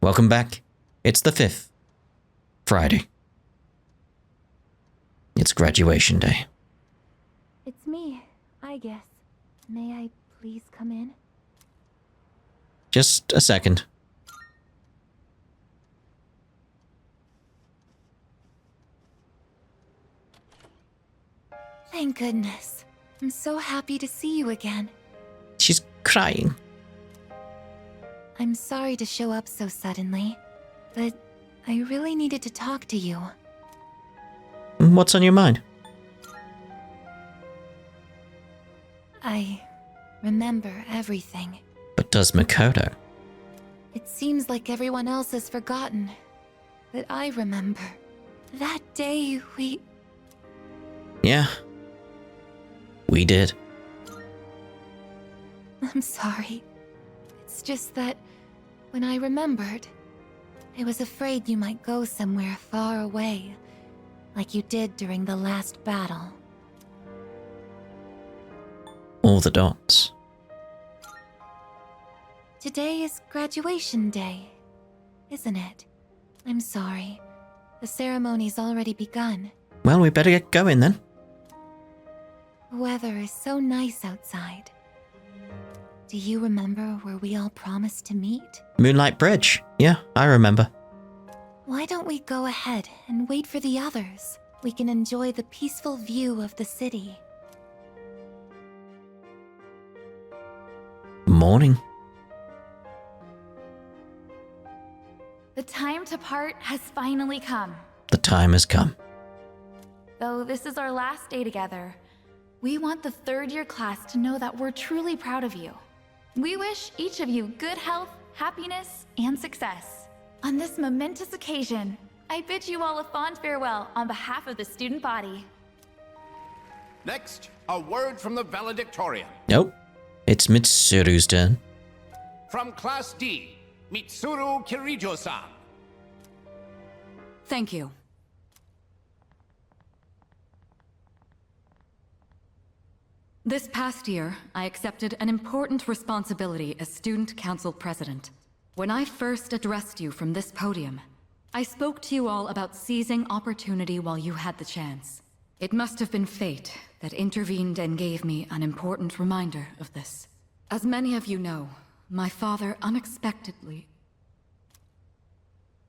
Welcome back. It's the 5th. Friday. It's graduation day. It's me, Aigis. May I please come in? Just a second. Thank goodness. I'm so happy to see you again. She's crying. I'm sorry to show up so suddenly, but I really needed to talk to you. What's on your mind? I remember everything. But does Makoto? It seems like everyone else has forgotten, but I remember. That day we... Yeah. We did. I'm sorry. It's just that when I remembered, I was afraid you might go somewhere far away, like you did during the last battle. All the dots. Today is graduation day, isn't it? I'm sorry. The ceremony's already begun. Well, we better get going then. The weather is so nice outside. Do you remember where we all promised to meet? Moonlight Bridge. Yeah, I remember. Why don't we go ahead and wait for the others? We can enjoy the peaceful view of the city. Morning. The time to part has finally come. The time has come. Though this is our last day together, we want the third-year class to know that we're truly proud of you. We wish each of you good health, happiness, and success. On this momentous occasion, I bid you all a fond farewell on behalf of the student body. Next, a word from the valedictorian. Nope. It's Mitsuru's turn. From Class D, Mitsuru Kirijo-san. Thank you. This past year, I accepted an important responsibility as Student Council President. When I first addressed you from this podium, I spoke to you all about seizing opportunity while you had the chance. It must have been fate that intervened and gave me an important reminder of this. As many of you know, my father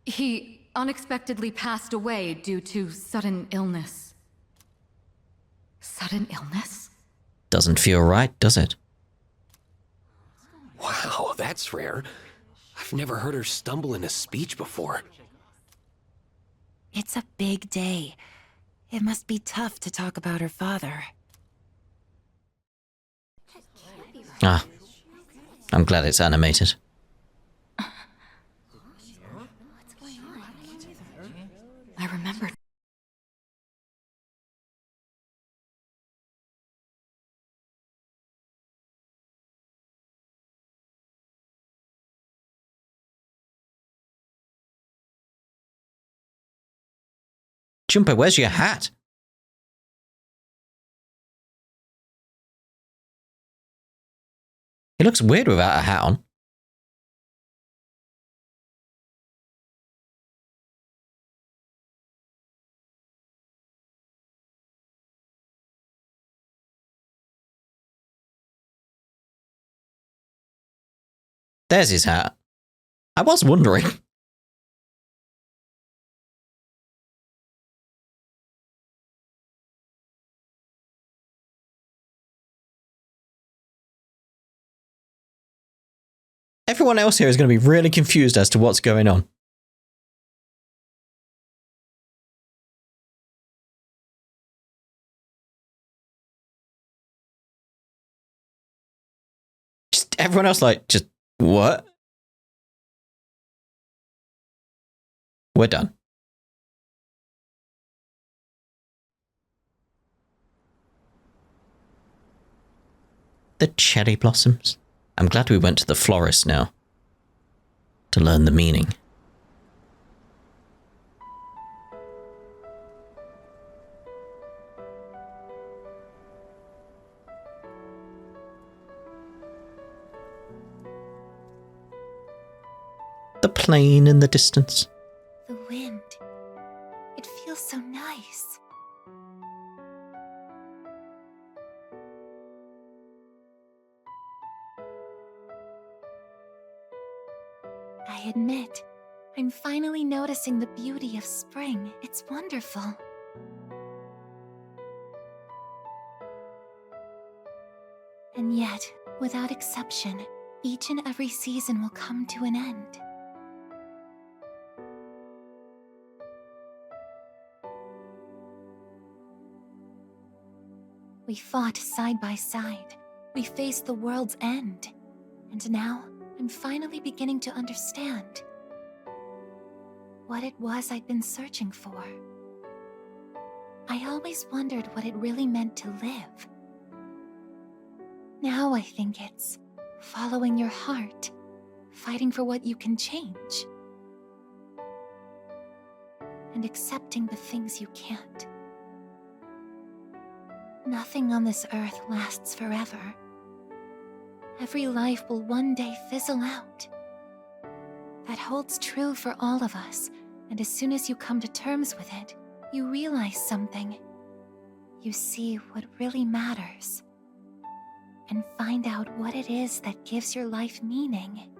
He unexpectedly passed away due to sudden illness. Sudden illness? Doesn't feel right, does it? Wow, that's rare. I've never heard her stumble in a speech before. It's a big day. It must be tough to talk about her father. Ah. I'm glad it's animated. I remembered. Jumper, where's your hat? He looks weird without a hat on. There's his hat. I was wondering. Everyone else here is going to be really confused as to what's going on. Just everyone else just, what? We're done. The cherry blossoms. I'm glad we went to the florist now to learn the meaning. The plain in the distance. The wind. It feels so nice. I admit, I'm finally noticing the beauty of spring. It's wonderful. And yet, without exception, each and every season will come to an end. We fought side by side. We faced the world's end. And now, I'm finally beginning to understand what it was I'd been searching for. I always wondered what it really meant to live. Now I think it's following your heart, fighting for what you can change, and accepting the things you can't. Nothing on this earth lasts forever. Every life will one day fizzle out. That holds true for all of us, and as soon as you come to terms with it, you realize something. You see what really matters, and find out what it is that gives your life meaning.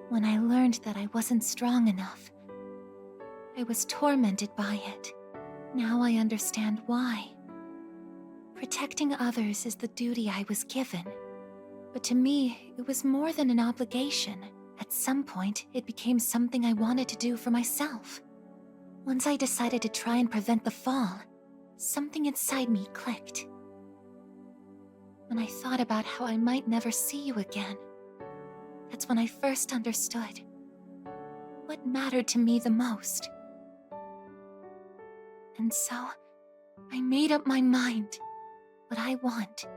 When I learned that I wasn't strong enough, I was tormented by it. Now I understand why. Protecting others is the duty I was given. But to me, it was more than an obligation. At some point, it became something I wanted to do for myself. Once I decided to try and prevent the fall, something inside me clicked. When I thought about how I might never see you again, that's when I first understood what mattered to me the most. And so, I made up my mind. What I want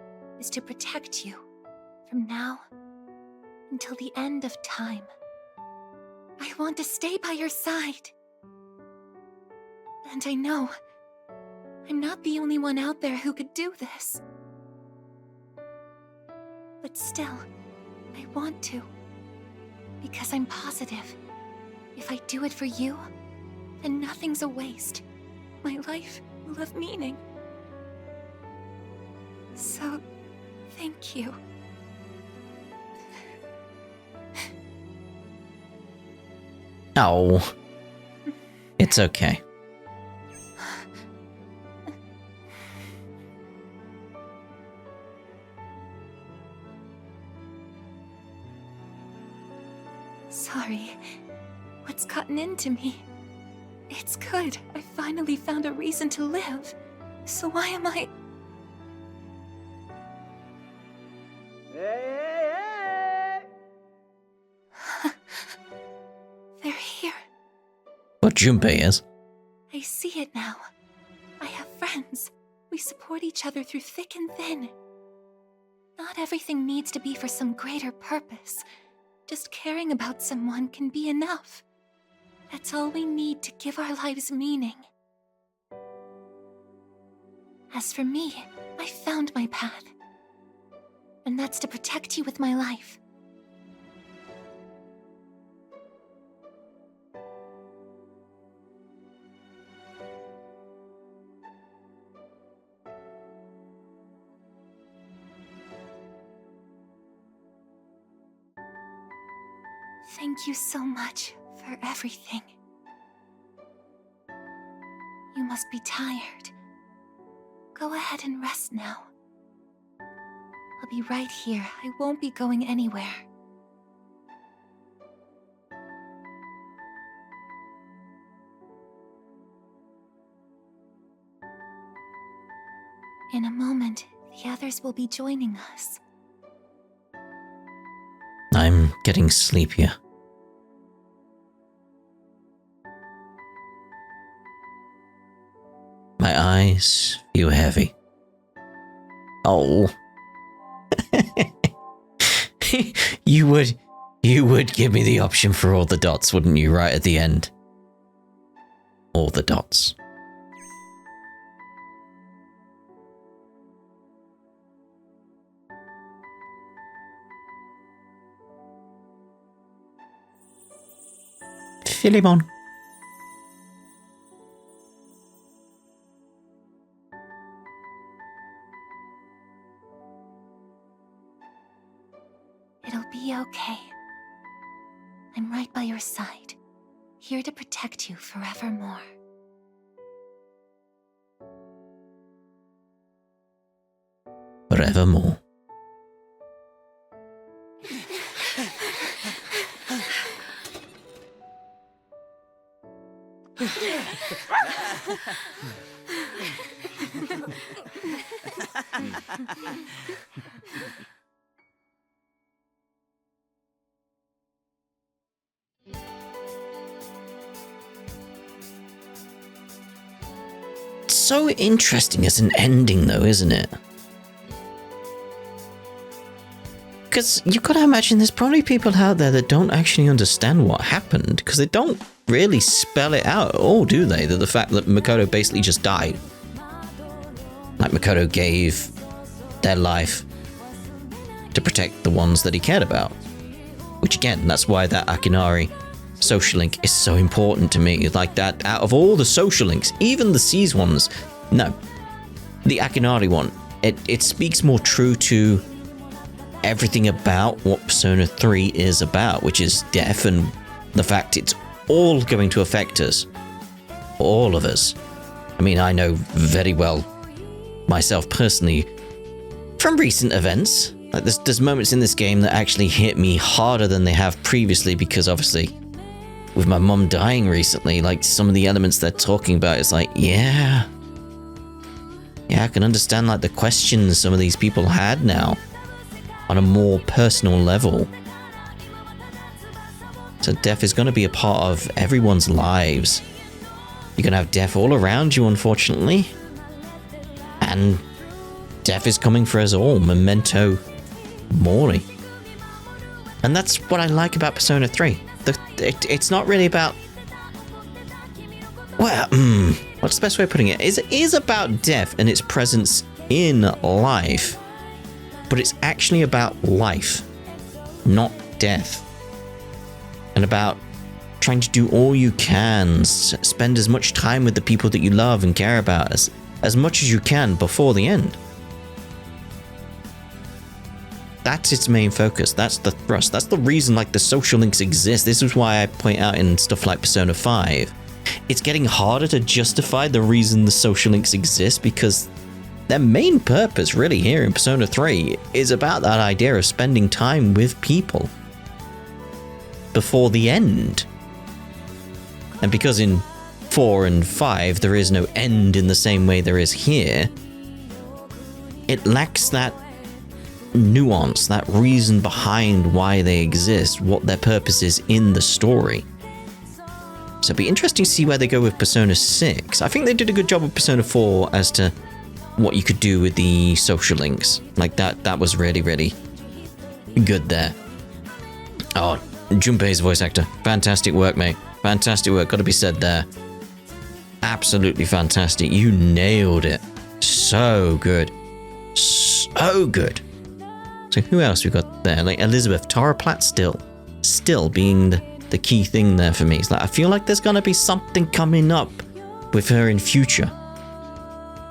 is to protect you from now until the end of time. I want to stay by your side. And I know I'm not the only one out there who could do this. But still, I want to. Because I'm positive, if I do it for you, then nothing's a waste. My life will have meaning. So, thank you. Oh, it's okay. Sorry. What's gotten into me? It's good. I finally found a reason to live. So why am I... They're here. What Junpei is? I see it now. I have friends. We support each other through thick and thin. Not everything needs to be for some greater purpose. Just caring about someone can be enough. That's all we need to give our lives meaning. As for me, I found my path. And that's to protect you with my life. Thank you so much for everything. You must be tired. Go ahead and rest now. I'll be right here. I won't be going anywhere. In a moment, the others will be joining us. I'm getting sleepier. My eyes feel heavy. Oh. You would give me the option for all the dots, wouldn't you, right at the end? All the dots. Silly mon. It'll be okay. I'm right by your side, here to protect you forevermore. Forevermore. So interesting as an ending, though, isn't it? Because you've got to imagine there's probably people out there that don't actually understand what happened, because they don't really spell it out at all, do they? The fact that Makoto basically just died. Like, Makoto gave their life to protect the ones that he cared about. Which, again, that's why that Akinari social link is so important to me. Like, that, out of all the social links, even the C's ones, no. The Akinari one, it speaks more true to everything about what Persona 3 is about, which is death and the fact it's all going to affect us. All of us. I mean, I know very well myself personally from recent events. Like, there's moments in this game that actually hit me harder than they have previously, because obviously with my mum dying recently, like, some of the elements they're talking about is like, yeah, I can understand, like, the questions some of these people had now on a more personal level. So death is going to be a part of everyone's lives. You're going to have death all around you, unfortunately. And death is coming for us all. Memento mori. And that's what I like about Persona 3. It's not really about... Well, what's the best way of putting it? It is about death and its presence in life. But it's actually about life, not death. And about trying to do all you can, spend as much time with the people that you love and care about as much as you can before the end. That's its main focus. That's the thrust. That's the reason, like, the social links exist. This is why I point out in stuff like Persona 5. It's getting harder to justify the reason the social links exist, because their main purpose really here in Persona 3 is about that idea of spending time with people before the end. And because in 4 and 5 there is no end in the same way there is here, it lacks that nuance, that reason behind why they exist, what their purpose is in the story. So it'd be interesting to see where they go with Persona 6. I think they did a good job with Persona 4 as to what you could do with the social links. Like, that was really, really good there. Oh, Junpei's voice actor. Fantastic work, mate. Fantastic work. Gotta be said there. Absolutely fantastic. You nailed it. So good. So good. So who else we got there? Like, Elizabeth Tara Platt still being the key thing there for me. It's like, I feel like there's gonna be something coming up with her in future.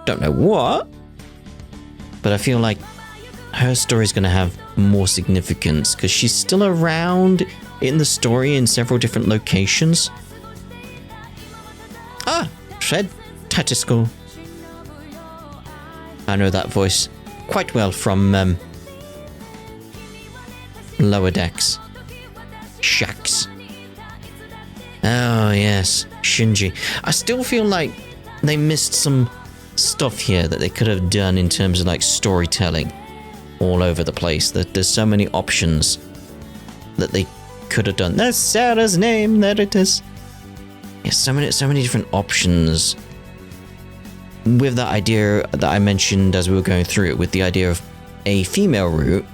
Don't know what, but I feel like her story's gonna have more significance because she's still around in the story in several different locations. Ah, Fred Tatisco. I know that voice quite well from Lower Decks. Shax. Oh yes, Shinji. I still feel like they missed some stuff here that they could have done in terms of, like, storytelling all over the place. There's so many options that they could have done. That's Sarah's name. There it is. Yeah, so many different options with that idea that I mentioned as we were going through it, with the idea of a female route.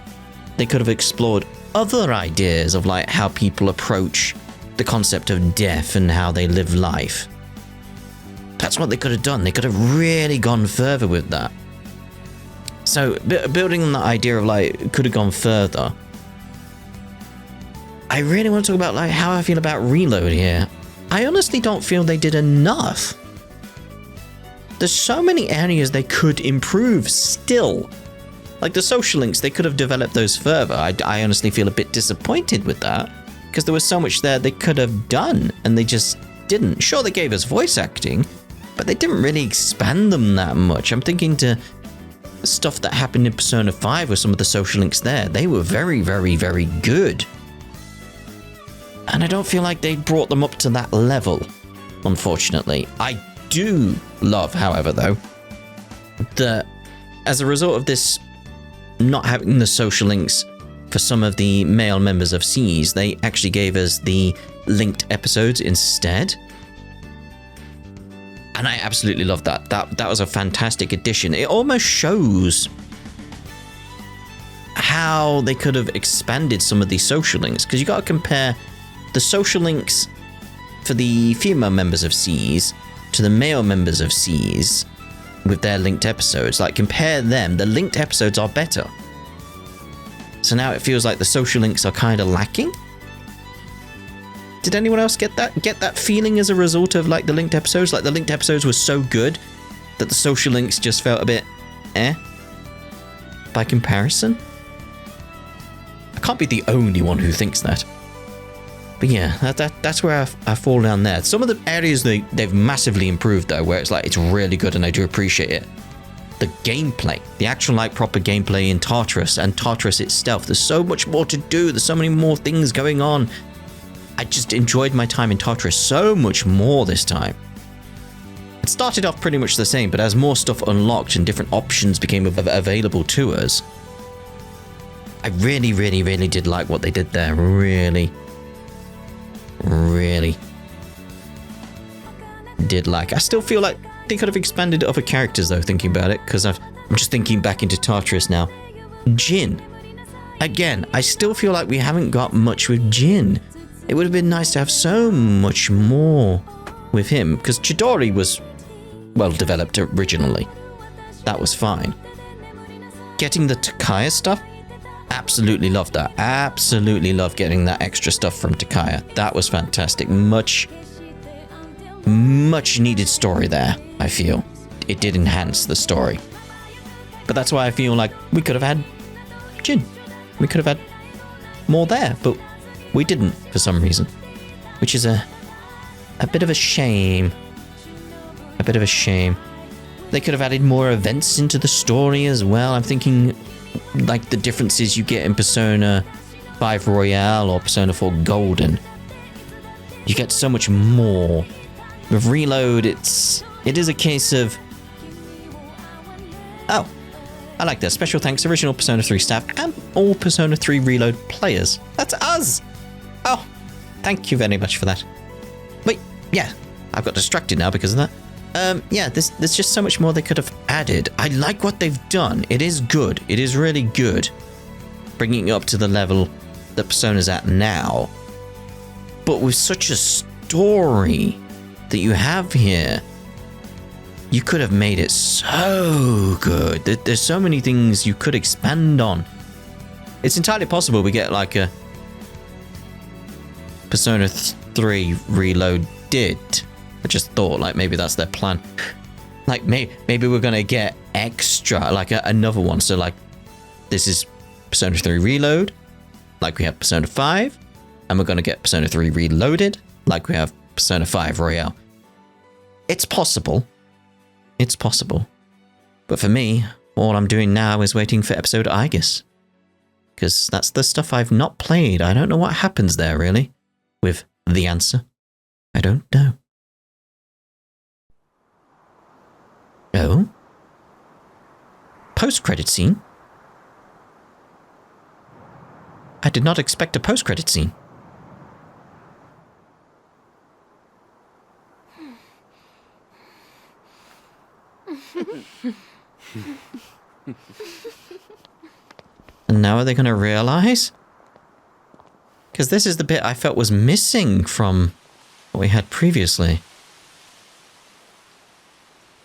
They could have explored other ideas of, like, how people approach the concept of death and how they live life. That's what they could have done. They could have really gone further with that. So, building on that idea of, like, could have gone further, I really want to talk about, like, how I feel about Reload here. I honestly don't feel they did enough. There's so many areas they could improve still. Like the social links, they could have developed those further. I honestly feel a bit disappointed with that, because there was so much there they could have done, and they just didn't. Sure, they gave us voice acting, but they didn't really expand them that much. I'm thinking to stuff that happened in Persona 5 with some of the social links there. They were very, very, very good. And I don't feel like they brought them up to that level, unfortunately. I do love, however, though, that as a result of this not having the social links for some of the male members of C's, they actually gave us the linked episodes instead. And I absolutely love that. That was a fantastic addition. It almost shows how they could have expanded some of these social links, because you got to compare the social links for the female members of C's to the male members of C's with their linked episodes. Like, compare them. The linked episodes are better. So now it feels like the social links are kind of lacking. Did anyone else get that feeling as a result of like the linked episodes? Like the linked episodes were so good that the social links just felt a bit by comparison? I can't be the only one who thinks that. But yeah, that's where I fall down there. Some of the areas they've massively improved though, where it's like it's really good and I do appreciate it. The gameplay, the actual like proper gameplay in Tartarus and Tartarus itself. There's so much more to do. There's so many more things going on. I just enjoyed my time in Tartarus so much more this time. It started off pretty much the same, but as more stuff unlocked and different options became available to us, I really, really, really did like what they did there. Really did like. I still feel like they could have expanded other characters though, thinking about it, because I'm just thinking back into Tartarus now. Jin. Again, I still feel like we haven't got much with Jin. It would have been nice to have so much more with him, because Chidori was well developed originally. That was fine. Getting the Takaya stuff, absolutely loved that. Absolutely loved getting that extra stuff from Takaya. That was fantastic. Much needed story there, I feel. It did enhance the story. But that's why I feel like we could have had Jin. We could have had more there, but we didn't for some reason. Which is a bit of a shame. A bit of a shame. They could have added more events into the story as well. I'm thinking like the differences you get in Persona 5 Royale or Persona 4 Golden. You get so much more. With Reload, it is a case of... Oh, I like that. Special thanks, original Persona 3 staff and all Persona 3 Reload players. That's us! Oh, thank you very much for that. Wait, yeah, I've got distracted now because of that. Yeah, there's just so much more they could have added. I like what they've done. It is good. It is really good. Bringing it up to the level that Persona's at now. But with such a story that you have here, you could have made it so good. There's so many things you could expand on. It's entirely possible we get like a Persona 3 Reload did. I just thought like maybe that's their plan. Like maybe we're gonna get extra, like another one. So like this is Persona 3 Reload, like we have Persona 5, and we're gonna get Persona 3 Reloaded, like we have Persona 5 Royale. It's possible. It's possible. But for me, all I'm doing now is waiting for episode Aigis. Because that's the stuff I've not played. I don't know what happens there, really. With the answer. I don't know. Oh? Post-credit scene? I did not expect a post-credit scene. And now are they going to realize? Because this is the bit I felt was missing from what we had previously.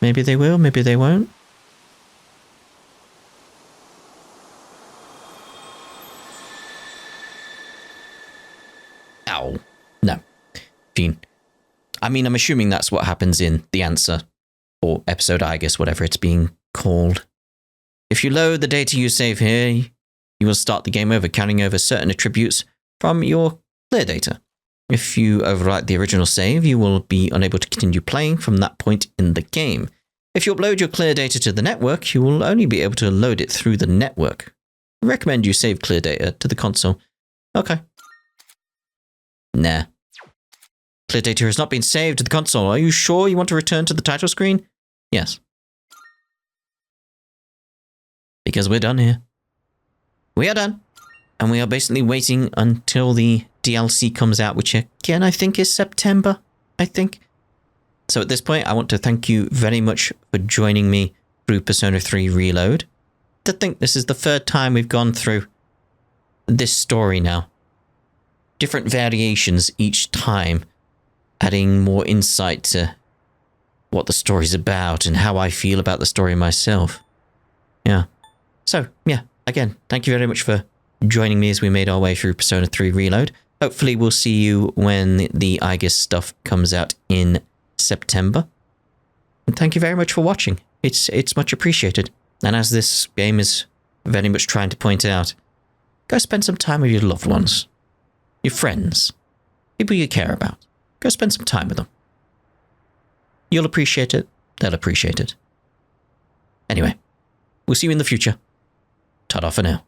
Maybe they will, maybe they won't. Ow. No. Fiend. I mean, I'm assuming that's what happens in the answer, or episode Aigis, whatever it's being called. If you load the data you save here, you will start the game over, counting over certain attributes from your clear data. If you overwrite the original save, you will be unable to continue playing from that point in the game. If you upload your clear data to the network, you will only be able to load it through the network. I recommend you save clear data to the console. Okay. Nah. Clear data has not been saved to the console. Are you sure you want to return to the title screen? Yes. Because we're done here. We are done. And we are basically waiting until the DLC comes out, which again, I think is September. I think. So at this point, I want to thank you very much for joining me through Persona 3 Reload. To think this is the third time we've gone through this story now. Different variations each time, adding more insight to what the story's about and how I feel about the story myself. Yeah. So, yeah, again, thank you very much for joining me as we made our way through Persona 3 Reload. Hopefully we'll see you when the Aigis stuff comes out in September. And thank you very much for watching. It's much appreciated. And as this game is very much trying to point out, go spend some time with your loved ones, your friends, people you care about. Go spend some time with them. You'll appreciate it. They'll appreciate it. Anyway, we'll see you in the future. Ta-da for now.